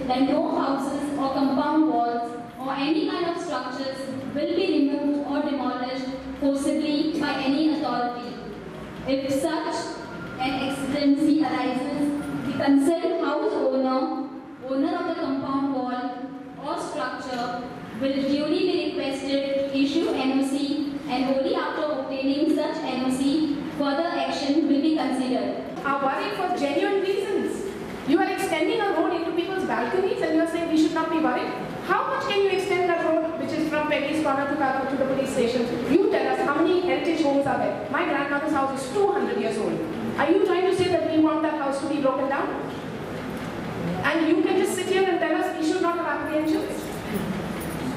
that no houses or compound walls or any kind of structures will be removed or demolished forcibly by any authority. If such an exigency arises, the concerned house owner of the compound wall or structure will duly be requested issue NOC, and only after obtaining such NOC, further action will be considered. Are worried for genuine reasons. You are extending a road into people's balconies and you are saying we should not be worried. How much can you extend that road, which is from Peggy's Corner to the police station? You tell us how many heritage homes are there. My grandmother's house is 200 years old. Are you trying to say that we want that house to be broken down? And you can just sit here and tell us we should not have apprehensions?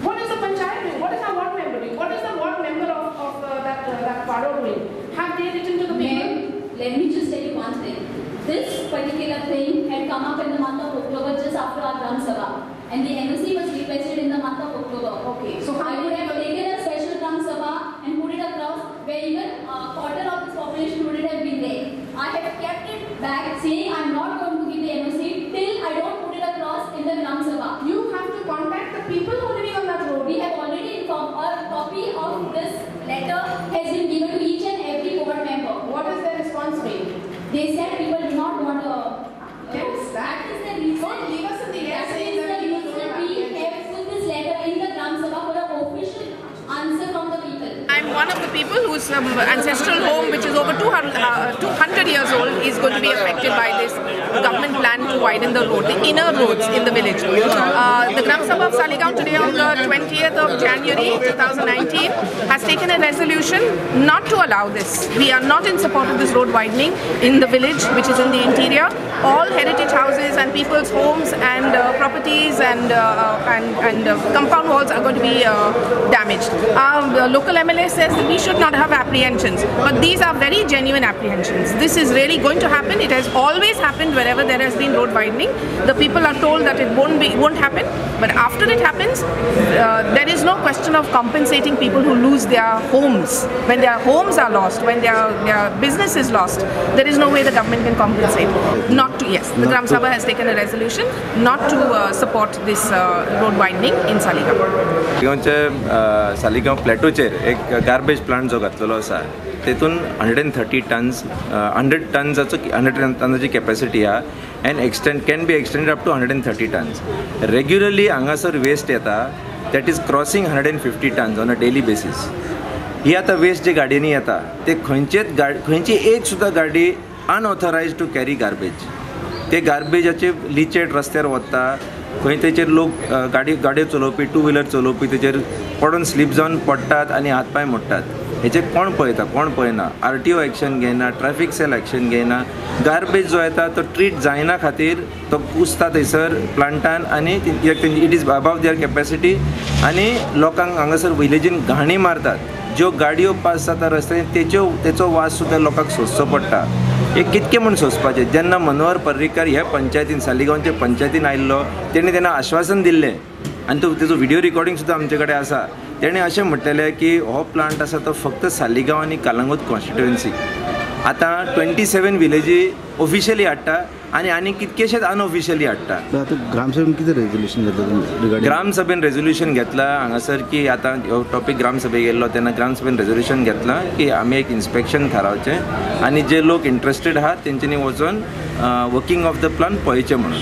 What is the panchayat doing? What is our ward member doing? What is the ward member of that Paro doing? Have they written to the people? Let me just tell you one thing. This particular thing had come up in the month of October just after our Gram Sabha, and the NOC was requested in the month of October. Okay, so I would have taken a special Gram Sabha and put it across where even a quarter of this population would have been there. I have kept it back saying I am not going to give the NOC till I don't put it across in the Gram Sabha. You have to contact the people who are living on that road. We have already informed, a copy of this letter has been given to each and every board member. What is their response rate? They said people do not want a... Yes, that is the reason. Don't leave us in the air That saying is that the you reason don't have we apprehension. have put this letter in the Gram Sabha for an official answer from the people. I'm one of the people whose ancestral home, which is over 200 years old, is going to be affected by this government plan to widen the road, the inner roads in the village. The Gram Sabha of Saligaon today on the 20th of January 2019 has taken a resolution not to allow this. We are not in support of this road widening in the village, which is in the interior. All heritage houses and people's homes and properties and compound walls are going to be damaged. The local MLA says that we should not have apprehensions, but these are very genuine apprehensions. This is really going to happen. It has always happened wherever there has been road widening. The people are told that it won't happen, but after it happens, there is no question of compensating people who lose their homes. When their homes are lost, when their business is lost, there is no way the government can compensate. The Gram Sabha has taken a resolution not to support this road widening in Saligaon. Saligao प्लॅटोचेर एक garbage plant जो घातलेलो आसा तेतून 130 tons 100 टन्साची capacity आहा and can be extended up to 130 tons. Regularly हांगासर waste येता that is crossing 150 tons on a daily basis. ही आतां वेस्ट जे गाडयेनी येता ते खंयची एक सुद्दां गाडी अनऑथरायज्ड टू कॅरी गार्बेज. ते गार्बेजाचे लिचेड रस्त्यार वता, खंय तेचेर लोक गाडयो चलोवपी टू व्हिलर चलोवपी तेचेर पडून स्लीप जावन पडटात आनी हात पांय मोडटात. हेचेर कोण पळयता, कोण पळयना. RTO एक्शन घेयना, ट्रॅफिक सेल एक्शन घेयना. गार्बेज जो येता तो ट्रीट जायना खातीर तो कुसता थंयसर प्लांटान आनी it is above their capacity आनी लोकांक हांगासर विलेजीन घाणी मारतात. ज्यो गाडयो पास जाता रस्त्यार तेचो वास सुद्दां लोकांक सोंसचो पडटा. हे कितके म्हूण सोंसपाचें. जेन्ना मनोहर पर्रीकार ह्या पंचायतीन सालिगांवचे पंचायतीन आयिल्लो तेणी तेन्ना आश्वासन दिल्लें आनी तेजो व्हिडिओ रिकॉर्डिंग सुद्दां आमचे कडेन आसा. तेणें अशें म्हटलेलें की हो प्लांट आसा तो फक्त सालिगांव आनी कलंगूट कॉन्स्टिट्युएन्सी. आतां 27 विलेजी ऑफिशियली हाडटा आनी कितकेशेच अनऑफिशियली हाडटा. ग्रामसभेन कितें रेजोल्यूशन घेतलें? ग्रामसभेन रेजोल्यूशन घेतलां हांगासर की आतां हो टॉपीक ग्रामसभेक येयल्लो तेन्ना ग्रामसभेन रेजोल्यूशन घेतलां की आमी एक इन्स्पेक्शन थारावचें आनी जे लोक इंट्रस्टेड आहात तेंच्यांनी वचून वर्किंग ऑफ द प्लान पळयचें म्हणून.